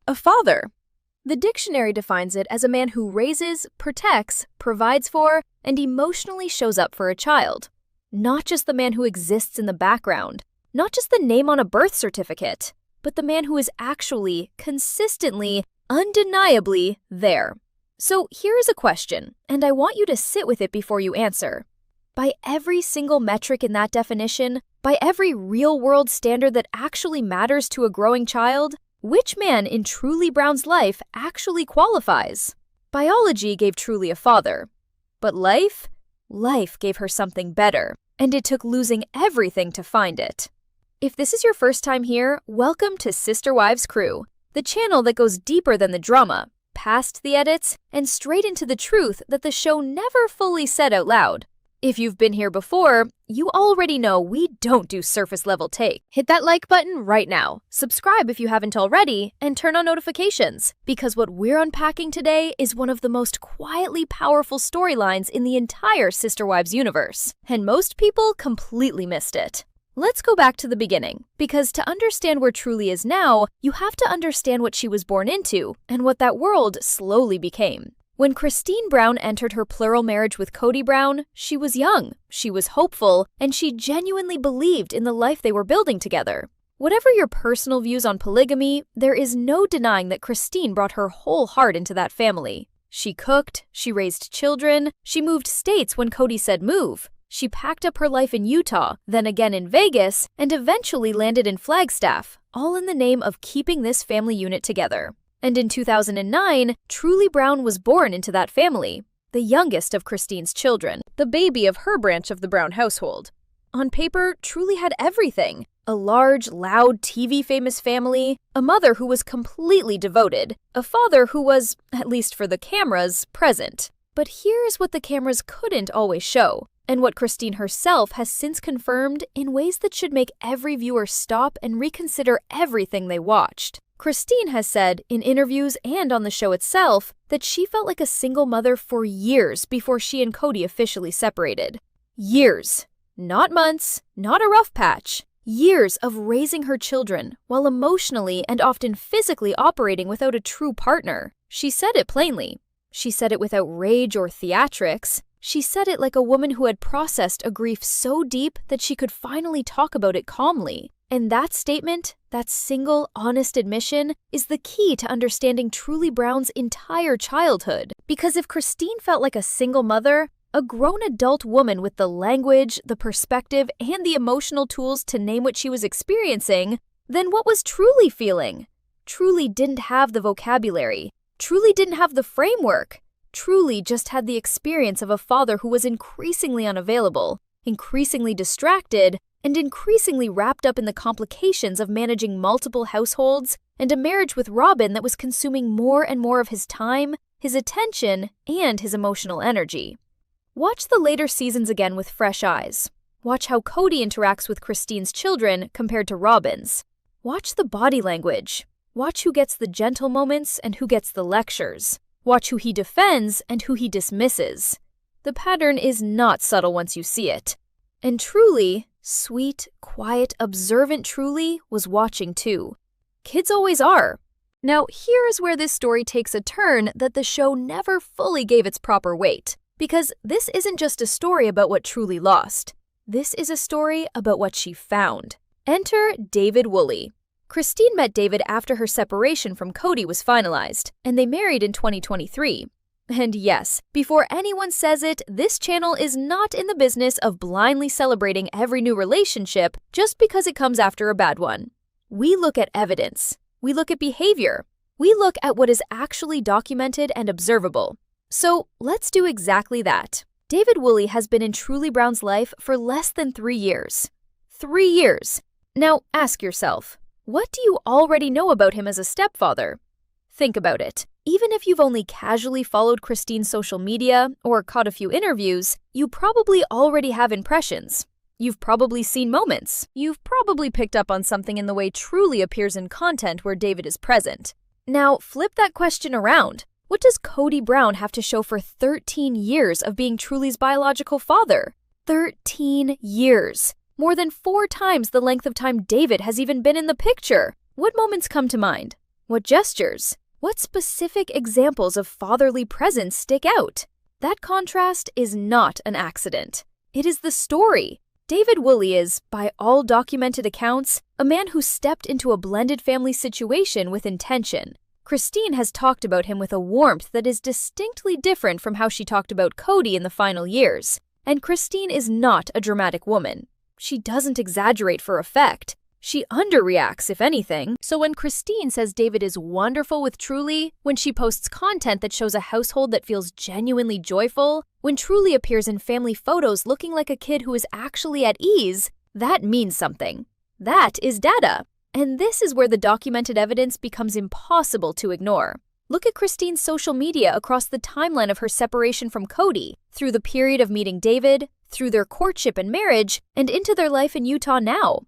A father. The dictionary defines it as a man who raises, protects, provides for, and emotionally shows up for a child. Not just the man who exists in the background, not just the name on a birth certificate, but the man who is actually, consistently, undeniably there. So here is a question, and I want you to sit with it before you answer. By every single metric in that definition, by every real-world standard that actually matters to a growing child, which man in Truly Brown's life actually qualifies? Biology gave Truly a father, but life gave her something better, and it took losing everything to find it. If this is your first time here, welcome to SisterWives Crew, the channel that goes deeper than the drama, past the edits, and straight into the truth that the show never fully said out loud. If you've been here before, you already know we don't do surface-level take. Hit that like button right now, subscribe if you haven't already, and turn on notifications, because what we're unpacking today is one of the most quietly powerful storylines in the entire SisterWives universe, and most people completely missed it. Let's go back to the beginning, because to understand where Truly is now, you have to understand what she was born into and what that world slowly became. When Christine Brown entered her plural marriage with Kody Brown, she was young, she was hopeful, and she genuinely believed in the life they were building together. Whatever your personal views on polygamy, there is no denying that Christine brought her whole heart into that family. She cooked, she raised children, she moved states when Kody said move. She packed up her life in Utah, then again in Vegas, and eventually landed in Flagstaff, all in the name of keeping this family unit together. And in 2009, Truly Brown was born into that family, the youngest of Christine's children, the baby of her branch of the Brown household. On paper, Truly had everything: a large, loud, TV-famous family, a mother who was completely devoted, a father who was, at least for the cameras, present. But here's what the cameras couldn't always show, and what Christine herself has since confirmed in ways that should make every viewer stop and reconsider everything they watched. Christine has said, in interviews and on the show itself, that she felt like a single mother for years before she and Kody officially separated. Years. Not months, not a rough patch. Years of raising her children while emotionally and often physically operating without a true partner. She said it plainly. She said it without rage or theatrics. She said it like a woman who had processed a grief so deep that she could finally talk about it calmly. And that statement, that single, honest admission, is the key to understanding Truly Brown's entire childhood. Because if Christine felt like a single mother, a grown adult woman with the language, the perspective, and the emotional tools to name what she was experiencing, then what was Truly feeling? Truly didn't have the vocabulary. Truly didn't have the framework. Truly just had the experience of a father who was increasingly unavailable, increasingly distracted, and increasingly wrapped up in the complications of managing multiple households and a marriage with Robin that was consuming more and more of his time, his attention, and his emotional energy. Watch the later seasons again with fresh eyes. Watch how Kody interacts with Christine's children compared to Robin's. Watch the body language. Watch who gets the gentle moments and who gets the lectures. Watch who he defends and who he dismisses. The pattern is not subtle once you see it. And Truly, sweet, quiet, observant Truly was watching too. Kids always are. Now, here is where this story takes a turn that the show never fully gave its proper weight. Because this isn't just a story about what Truly lost. This is a story about what she found. Enter David Woolley. Christine met David after her separation from Kody was finalized, and they married in 2023. And yes, before anyone says it, this channel is not in the business of blindly celebrating every new relationship just because it comes after a bad one. We look at evidence. We look at behavior. We look at what is actually documented and observable. So let's do exactly that. David Woolley has been in Truly Brown's life for less than 3 years. 3 years. Now ask yourself, what do you already know about him as a stepfather? Think about it. Even if you've only casually followed Christine's social media or caught a few interviews, you probably already have impressions. You've probably seen moments. You've probably picked up on something in the way Truly appears in content where David is present. Now, flip that question around. What does Kody Brown have to show for 13 years of being Truly's biological father? 13 years. More than 4 times the length of time David has even been in the picture. What moments come to mind? What gestures? What specific examples of fatherly presence stick out? That contrast is not an accident. It is the story. David Woolley is, by all documented accounts, a man who stepped into a blended family situation with intention. Christine has talked about him with a warmth that is distinctly different from how she talked about Kody in the final years. And Christine is not a dramatic woman. She doesn't exaggerate for effect. She underreacts, if anything. So when Christine says David is wonderful with Truly, when she posts content that shows a household that feels genuinely joyful, when Truly appears in family photos looking like a kid who is actually at ease, that means something. That is data. And this is where the documented evidence becomes impossible to ignore. Look at Christine's social media across the timeline of her separation from Kody, through the period of meeting David, through their courtship and marriage, and into their life in Utah now.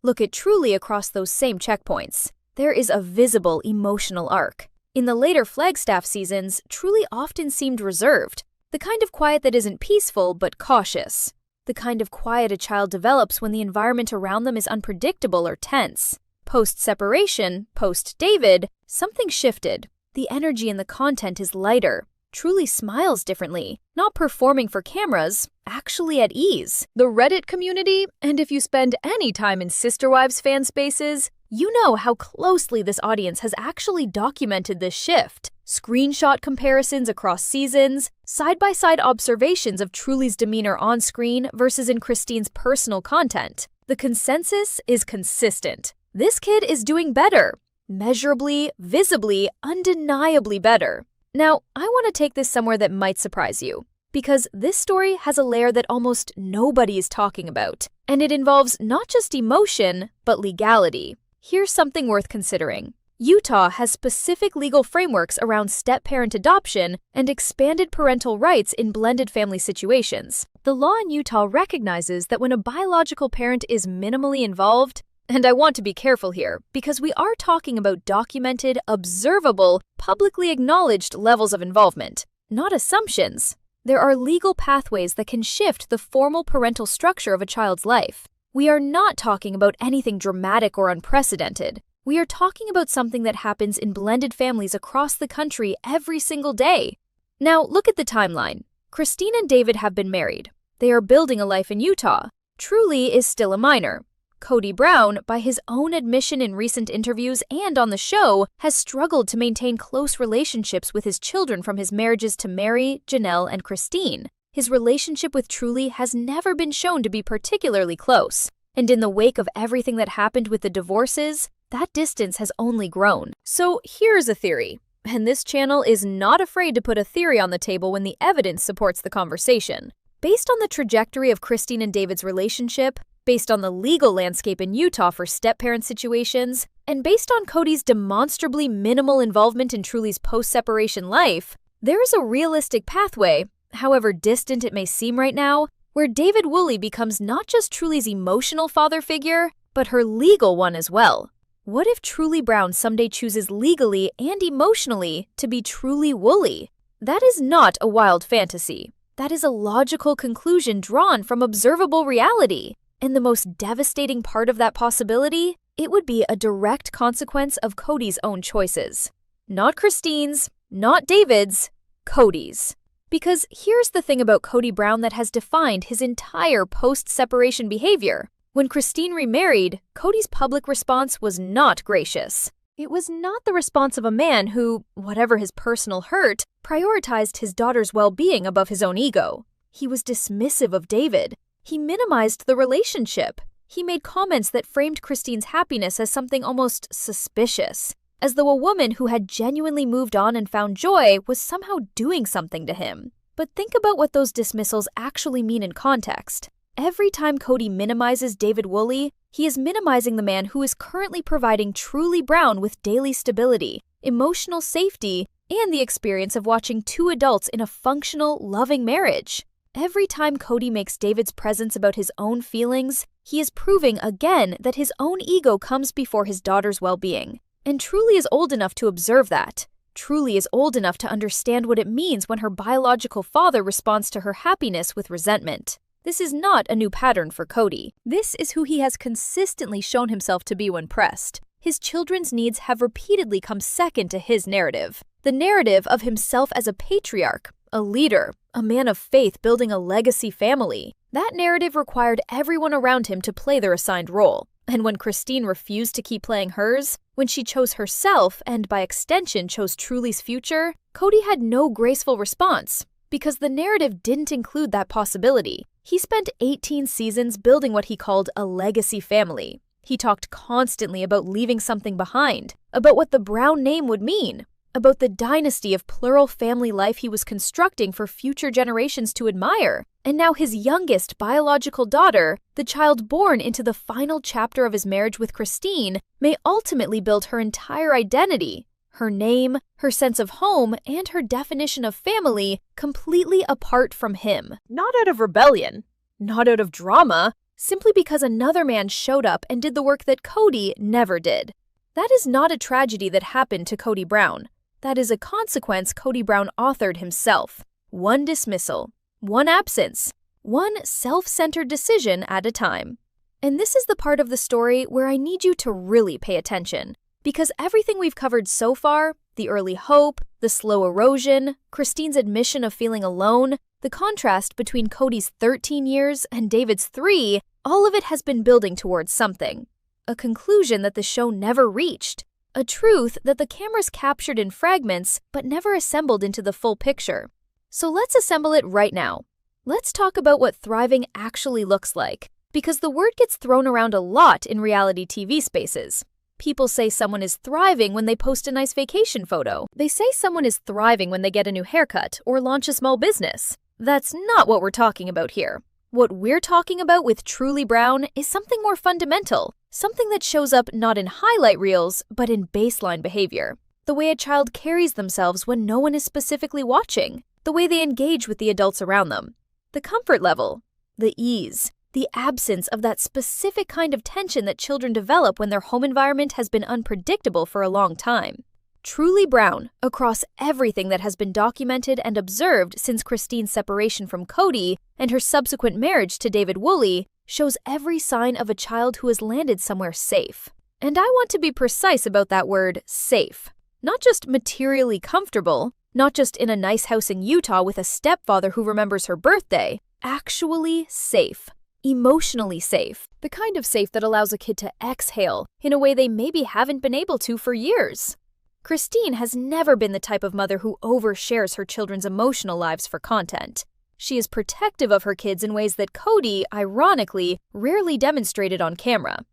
Look at Truly across those same checkpoints. There is a visible emotional arc. In the later Flagstaff seasons, Truly often seemed reserved, the kind of quiet that isn't peaceful but cautious, the kind of quiet a child develops when the environment around them is unpredictable or tense. Post-separation, post-David, something shifted. The energy in the content is lighter. Truly smiles differently, not performing for cameras, actually at ease. The Reddit community, and if you spend any time in SisterWives fan spaces, you know how closely this audience has actually documented this shift. Screenshot comparisons across seasons, side-by-side observations of Truly's demeanor on screen versus in Christine's personal content. The consensus is consistent. This kid is doing better. Measurably, visibly, undeniably better. Now, I want to take this somewhere that might surprise you, because this story has a layer that almost nobody is talking about, and it involves not just emotion, but legality. Here's something worth considering. Utah has specific legal frameworks around step-parent adoption and expanded parental rights in blended family situations. The law in Utah recognizes that when a biological parent is minimally involved, and I want to be careful here, because we are talking about documented, observable, publicly acknowledged levels of involvement, not assumptions. There are legal pathways that can shift the formal parental structure of a child's life. We are not talking about anything dramatic or unprecedented. We are talking about something that happens in blended families across the country every single day. Now, look at the timeline. Christine and David have been married. They are building a life in Utah. Truly is still a minor. Kody Brown, by his own admission in recent interviews and on the show, has struggled to maintain close relationships with his children from his marriages to Mary, Janelle, and Christine. His relationship with Truly has never been shown to be particularly close. And in the wake of everything that happened with the divorces, that distance has only grown. So here's a theory, and this channel is not afraid to put a theory on the table when the evidence supports the conversation. Based on the trajectory of Christine and David's relationship, based on the legal landscape in Utah for step-parent situations, and based on Kody's demonstrably minimal involvement in Truly's post-separation life, there is a realistic pathway, however distant it may seem right now, where David Woolley becomes not just Truly's emotional father figure, but her legal one as well. What if Truly Brown someday chooses legally and emotionally to be Truly Woolley? That is not a wild fantasy. That is a logical conclusion drawn from observable reality. And the most devastating part of that possibility, it would be a direct consequence of Kody's own choices. Not Christine's, not David's, Kody's. Because here's the thing about Kody Brown that has defined his entire post-separation behavior. When Christine remarried, Kody's public response was not gracious. It was not the response of a man who, whatever his personal hurt, prioritized his daughter's well-being above his own ego. He was dismissive of David. He minimized the relationship. He made comments that framed Christine's happiness as something almost suspicious, as though a woman who had genuinely moved on and found joy was somehow doing something to him. But think about what those dismissals actually mean in context. Every time Kody minimizes David Woolley, he is minimizing the man who is currently providing Truly Brown with daily stability, emotional safety, and the experience of watching two adults in a functional, loving marriage. Every time Kody makes David's presence about his own feelings, he is proving again that his own ego comes before his daughter's well-being. And Truly is old enough to observe that. Truly is old enough to understand what it means when her biological father responds to her happiness with resentment. This is not a new pattern for Kody. This is who he has consistently shown himself to be when pressed. his children's needs have repeatedly come second to his narrative. The narrative of himself as a patriarch, a leader, a man of faith building a legacy family. That narrative required everyone around him to play their assigned role. And when Christine refused to keep playing hers, when she chose herself and by extension chose Truly's future, Kody had no graceful response because the narrative didn't include that possibility. He spent 18 seasons building what he called a legacy family. He talked constantly about leaving something behind, about what the Brown name would mean, about the dynasty of plural family life he was constructing for future generations to admire. And now his youngest biological daughter, the child born into the final chapter of his marriage with Christine, may ultimately build her entire identity, her name, her sense of home, and her definition of family completely apart from him. Not out of rebellion, not out of drama, simply because another man showed up and did the work that Kody never did. That is not a tragedy that happened to Kody Brown. That is a consequence Kody Brown authored himself. One dismissal, one absence, one self-centered decision at a time. And this is the part of the story where I need you to really pay attention. Because everything we've covered so far, the early hope, the slow erosion, Christine's admission of feeling alone, the contrast between Kody's 13 years and David's 3, all of it has been building towards something. A conclusion that the show never reached. A truth that the cameras captured in fragments but never assembled into the full picture. So let's assemble it right now. Let's talk about what thriving actually looks like, because the word gets thrown around a lot in reality TV spaces. People say someone is thriving when they post a nice vacation photo. They say someone is thriving when they get a new haircut or launch a small business. That's not what we're talking about here. What we're talking about with Truly Brown is something more fundamental, something that shows up not in highlight reels, but in baseline behavior. The way a child carries themselves when no one is specifically watching, the way they engage with the adults around them, the comfort level, the ease, the absence of that specific kind of tension that children develop when their home environment has been unpredictable for a long time. Truly Brown, across everything that has been documented and observed since Christine's separation from Kody and her subsequent marriage to David Woolley, shows every sign of a child who has landed somewhere safe. And I want to be precise about that word, safe. Not just materially comfortable, not just in a nice house in Utah with a stepfather who remembers her birthday, actually safe. Emotionally safe. The kind of safe that allows a kid to exhale in a way they maybe haven't been able to for years. Christine has never been the type of mother who overshares her children's emotional lives for content. She is protective of her kids in ways that Kody, ironically, rarely demonstrated on camera.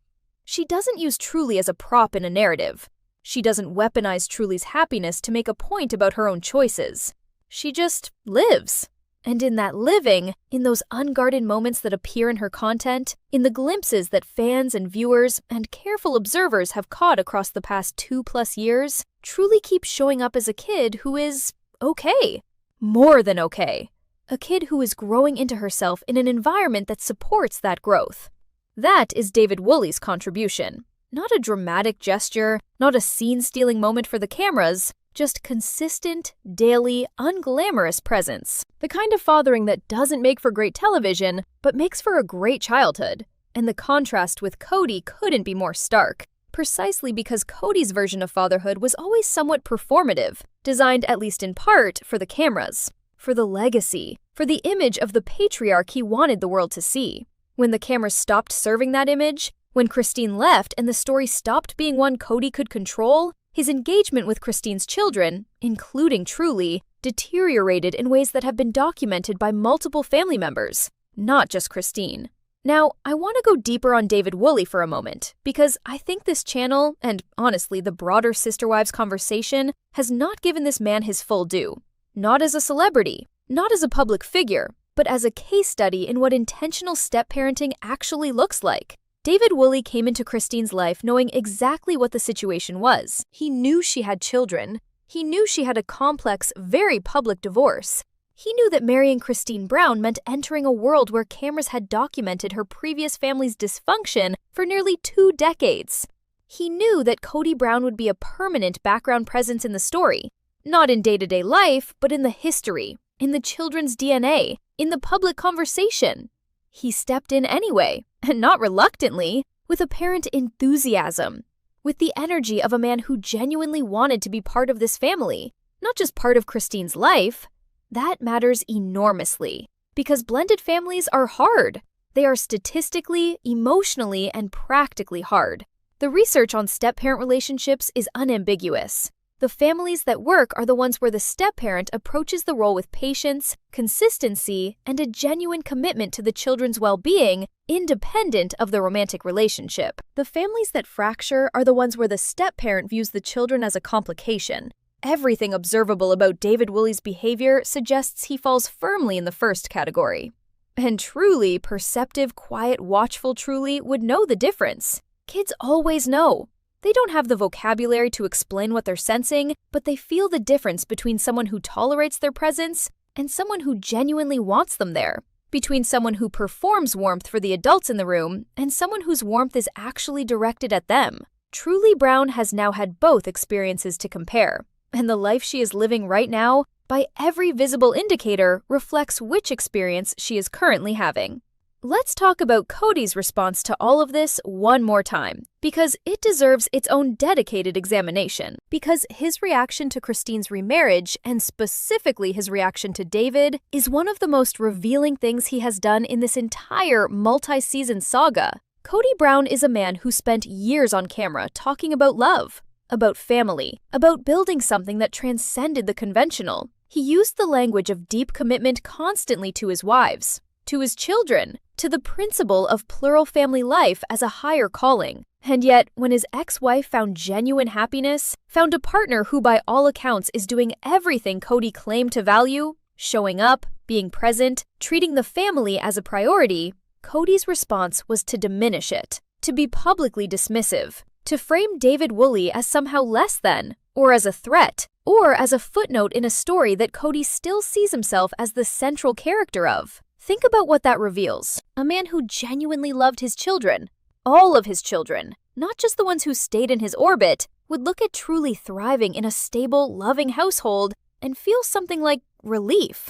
She doesn't use Truly as a prop in a narrative. She doesn't weaponize Truly's happiness to make a point about her own choices. She just lives. And in that living, in those unguarded moments that appear in her content, in the glimpses that fans and viewers and careful observers have caught across the past 2+ years, Truly keeps showing up as a kid who is okay. More than okay. A kid who is growing into herself in an environment that supports that growth. That is David Woolley's contribution. Not a dramatic gesture, not a scene-stealing moment for the cameras, just consistent, daily, unglamorous presence. The kind of fathering that doesn't make for great television, but makes for a great childhood. And the contrast with Kody couldn't be more stark, precisely because Kody's version of fatherhood was always somewhat performative, designed at least in part for the cameras, for the legacy, for the image of the patriarch he wanted the world to see. When the cameras stopped serving that image, when Christine left and the story stopped being one Kody could control, his engagement with Christine's children, including Truly, deteriorated in ways that have been documented by multiple family members, not just Christine. Now, I want to go deeper on David Woolley for a moment, because I think this channel, and honestly the broader Sister Wives conversation, has not given this man his full due. Not as a celebrity, not as a public figure, but as a case study in what intentional step-parenting actually looks like. David Woolley came into Christine's life knowing exactly what the situation was. He knew she had children. He knew she had a complex, very public divorce. He knew that marrying Christine Brown meant entering a world where cameras had documented her previous family's dysfunction for nearly 2 decades. He knew that Kody Brown would be a permanent background presence in the story, not in day-to-day life, but in the history, in the children's DNA, in the public conversation. He stepped in anyway, and not reluctantly, with apparent enthusiasm. with the energy of a man who genuinely wanted to be part of this family, not just part of Christine's life. That matters enormously, because blended families are hard. They are statistically, emotionally, and practically hard. The research on step-parent relationships is unambiguous. The families that work are the ones where the step-parent approaches the role with patience, consistency, and a genuine commitment to the children's well-being, independent of the romantic relationship. The families that fracture are the ones where the step-parent views the children as a complication. Everything observable about David Woolley's behavior suggests he falls firmly in the first category. And truly, perceptive, quiet, watchful Truly would know the difference. Kids always know. They don't have the vocabulary to explain what they're sensing, but they feel the difference between someone who tolerates their presence and someone who genuinely wants them there, between someone who performs warmth for the adults in the room and someone whose warmth is actually directed at them. Truly Brown has now had both experiences to compare, and the life she is living right now, by every visible indicator, reflects which experience she is currently having. Let's talk about Kody's response to all of this one more time, because it deserves its own dedicated examination. Because his reaction to Christine's remarriage, and specifically his reaction to David, is one of the most revealing things he has done in this entire multi-season saga. Kody Brown is a man who spent years on camera talking about love, about family, about building something that transcended the conventional. He used the language of deep commitment constantly to his wives, to his children, to the principle of plural family life as a higher calling. And yet, when his ex-wife found genuine happiness, found a partner who by all accounts is doing everything Kody claimed to value, showing up, being present, treating the family as a priority, Kody's response was to diminish it, to be publicly dismissive, to frame David Woolley as somehow less than, or as a threat, or as a footnote in a story that Kody still sees himself as the central character of. Think about what that reveals. A man who genuinely loved his children, all of his children, not just the ones who stayed in his orbit, would look at Truly thriving in a stable, loving household and feel something like relief,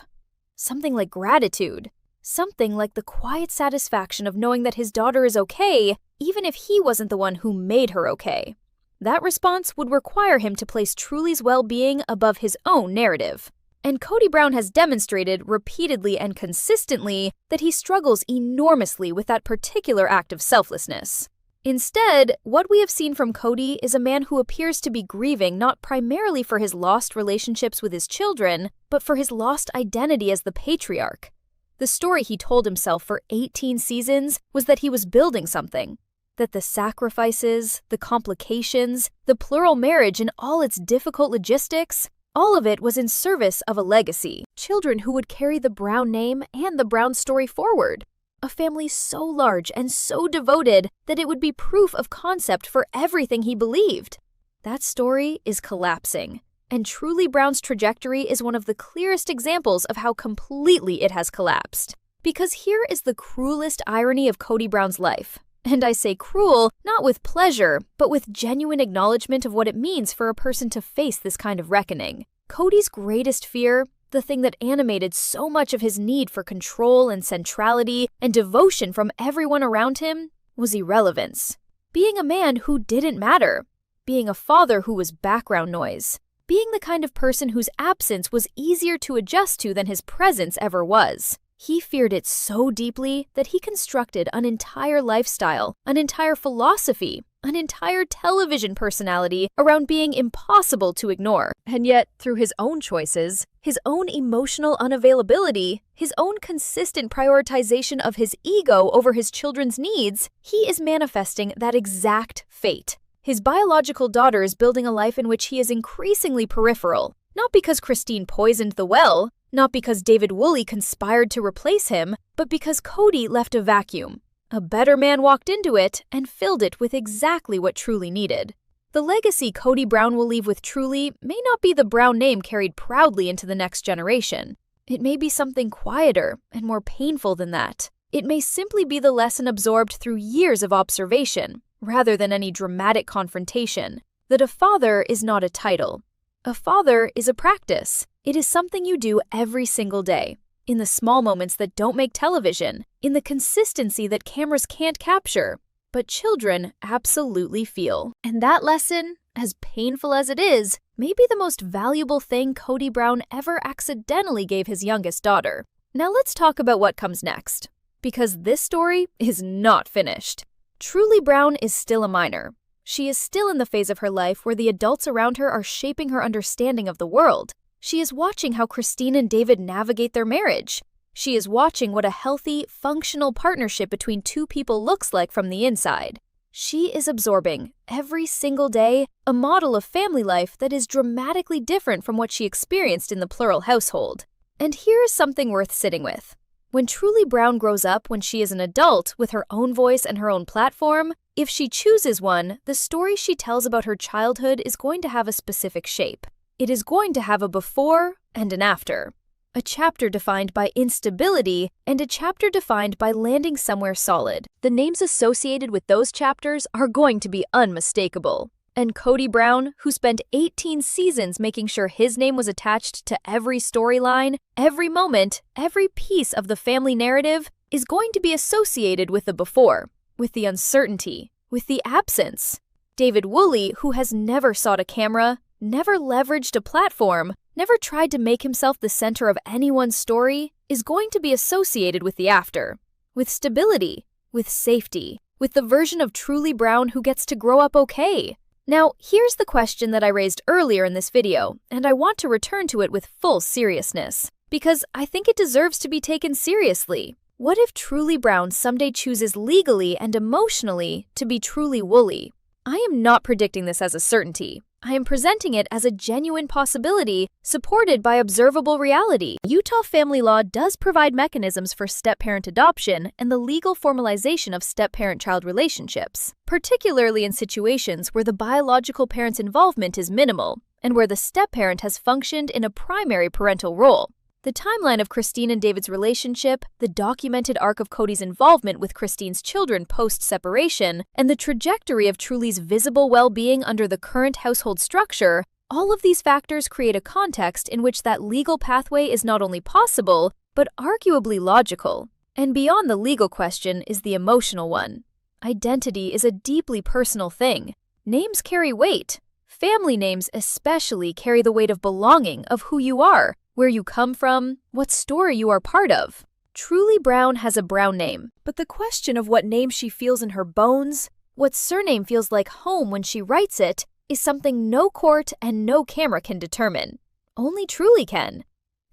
something like gratitude, something like the quiet satisfaction of knowing that his daughter is okay, even if he wasn't the one who made her okay. That response would require him to place Truly's well-being above his own narrative. And Kody Brown has demonstrated repeatedly and consistently that he struggles enormously with that particular act of selflessness. Instead, what we have seen from Kody is a man who appears to be grieving not primarily for his lost relationships with his children, but for his lost identity as the patriarch. The story he told himself for 18 seasons was that he was building something, that the sacrifices, the complications, the plural marriage and all its difficult logistics, all of it was in service of a legacy, children who would carry the Brown name and the Brown story forward. A family so large and so devoted that it would be proof of concept for everything he believed. That story is collapsing, and Truly Brown's trajectory is one of the clearest examples of how completely it has collapsed. Because here is the cruelest irony of Kody Brown's life. And I say cruel, not with pleasure, but with genuine acknowledgement of what it means for a person to face this kind of reckoning. Kody's greatest fear, the thing that animated so much of his need for control and centrality and devotion from everyone around him, was irrelevance. Being a man who didn't matter. Being a father who was background noise. Being the kind of person whose absence was easier to adjust to than his presence ever was. He feared it so deeply that he constructed an entire lifestyle, an entire philosophy, an entire television personality around being impossible to ignore. And yet, through his own choices, his own emotional unavailability, his own consistent prioritization of his ego over his children's needs, he is manifesting that exact fate. His biological daughter is building a life in which he is increasingly peripheral, not because Christine poisoned the well, not because David Woolley conspired to replace him, but because Kody left a vacuum. A better man walked into it and filled it with exactly what Truly needed. The legacy Kody Brown will leave with Truly may not be the Brown name carried proudly into the next generation. It may be something quieter and more painful than that. It may simply be the lesson absorbed through years of observation, rather than any dramatic confrontation, that a father is not a title. A father is a practice. It is something you do every single day, in the small moments that don't make television, in the consistency that cameras can't capture. but children absolutely feel. And that lesson, as painful as it is, may be the most valuable thing Kody Brown ever accidentally gave his youngest daughter. Now let's talk about what comes next, because this story is not finished. Truly Brown is still a minor. She is still in the phase of her life where the adults around her are shaping her understanding of the world. She is watching how Christine and David navigate their marriage. She is watching what a healthy, functional partnership between two people looks like from the inside. She is absorbing, every single day, a model of family life that is dramatically different from what she experienced in the plural household. And here is something worth sitting with. When Truly Brown grows up when she is an adult with her own voice and her own platform, if she chooses one, the story she tells about her childhood is going to have a specific shape. It is going to have a before and an after. A chapter defined by instability and a chapter defined by landing somewhere solid. The names associated with those chapters are going to be unmistakable. And Kody Brown, who spent 18 seasons making sure his name was attached to every storyline, every moment, every piece of the family narrative, is going to be associated with the before, with the uncertainty, with the absence. David Woolley, who has never sought a camera, never leveraged a platform, never tried to make himself the center of anyone's story, is going to be associated with the after, with stability, with safety, with the version of Truly Brown who gets to grow up okay. Now, here's the question that I raised earlier in this video, and I want to return to it with full seriousness, because I think it deserves to be taken seriously. What if Truly Brown someday chooses legally and emotionally to be Truly Woolley? I am not predicting this as a certainty. I am presenting it as a genuine possibility supported by observable reality. Utah family law does provide mechanisms for step-parent adoption and the legal formalization of step-parent-child relationships, particularly in situations where the biological parent's involvement is minimal and where the step-parent has functioned in a primary parental role. The timeline of Christine and David's relationship, the documented arc of Kody's involvement with Christine's children post-separation, and the trajectory of Truly's visible well-being under the current household structure, all of these factors create a context in which that legal pathway is not only possible, but arguably logical. And beyond the legal question is the emotional one. Identity is a deeply personal thing. Names carry weight. Family names especially carry the weight of belonging, of who you are, where you come from, what story you are part of. Truly Brown has a Brown name, but the question of what name she feels in her bones, what surname feels like home when she writes it, is something no court and no camera can determine. Only Truly can.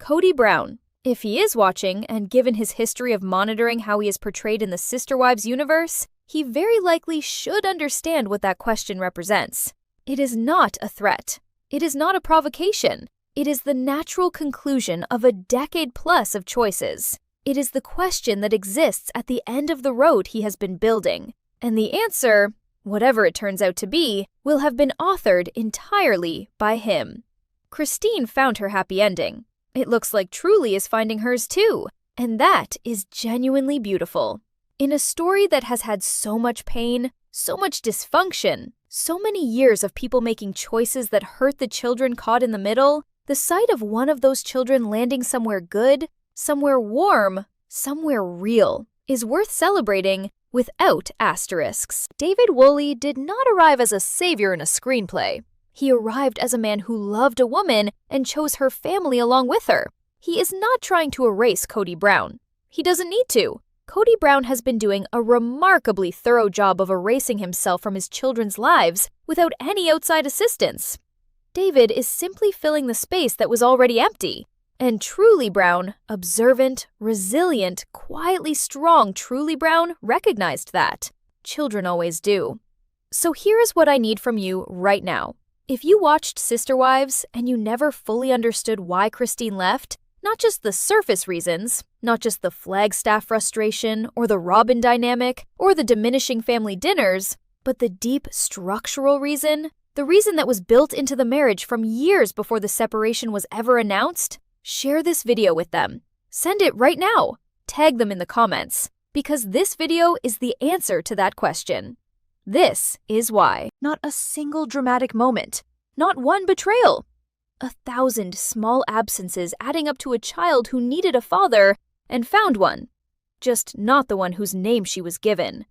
Kody Brown, if he is watching, and given his history of monitoring how he is portrayed in the SisterWives universe, he very likely should understand what that question represents. It is not a threat. It is not a provocation. It is the natural conclusion of a decade plus of choices. It is the question that exists at the end of the road he has been building. And the answer, whatever it turns out to be, will have been authored entirely by him. Christine found her happy ending. It looks like Truly is finding hers too. And that is genuinely beautiful. In a story that has had so much pain, so much dysfunction, so many years of people making choices that hurt the children caught in the middle, the sight of one of those children landing somewhere good, somewhere warm, somewhere real, is worth celebrating without asterisks. David Woolley did not arrive as a savior in a screenplay. He arrived as a man who loved a woman and chose her family along with her. He is not trying to erase Kody Brown. He doesn't need to. Kody Brown has been doing a remarkably thorough job of erasing himself from his children's lives without any outside assistance. David is simply filling the space that was already empty. And Truly Brown, observant, resilient, quietly strong Truly Brown, recognized that. Children always do. So here is what I need from you right now. If you watched SisterWives and you never fully understood why Christine left, not just the surface reasons, not just the Flagstaff frustration or the Robin dynamic or the diminishing family dinners, but the deep structural reason, the reason that was built into the marriage from years before the separation was ever announced, share this video with them. Send it right now. Tag them in the comments, because this video is the answer to that question. This is why. Not a single dramatic moment. Not one betrayal. 1,000 small absences adding up to a child who needed a father and found one. Just not the one whose name she was given.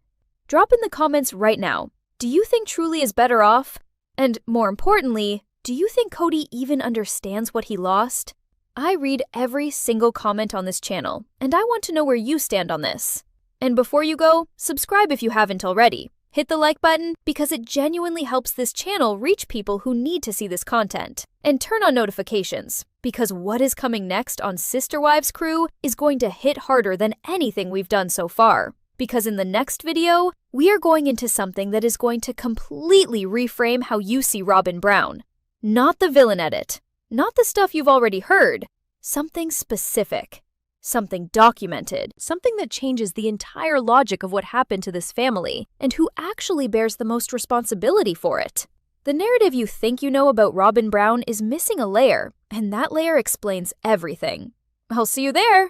Drop in the comments right now. Do you think Truly is better off? And more importantly, do you think Kody even understands what he lost? I read every single comment on this channel, and I want to know where you stand on this. And before you go, subscribe if you haven't already. Hit the like button because it genuinely helps this channel reach people who need to see this content. And turn on notifications, because what is coming next on SisterWives Crew is going to hit harder than anything we've done so far. Because in the next video, we are going into something that is going to completely reframe how you see Robin Brown. Not the villain edit, not the stuff you've already heard, something specific. Something documented, something that changes the entire logic of what happened to this family, and who actually bears the most responsibility for it. The narrative you think you know about Robin Brown is missing a layer, and that layer explains everything. I'll see you there!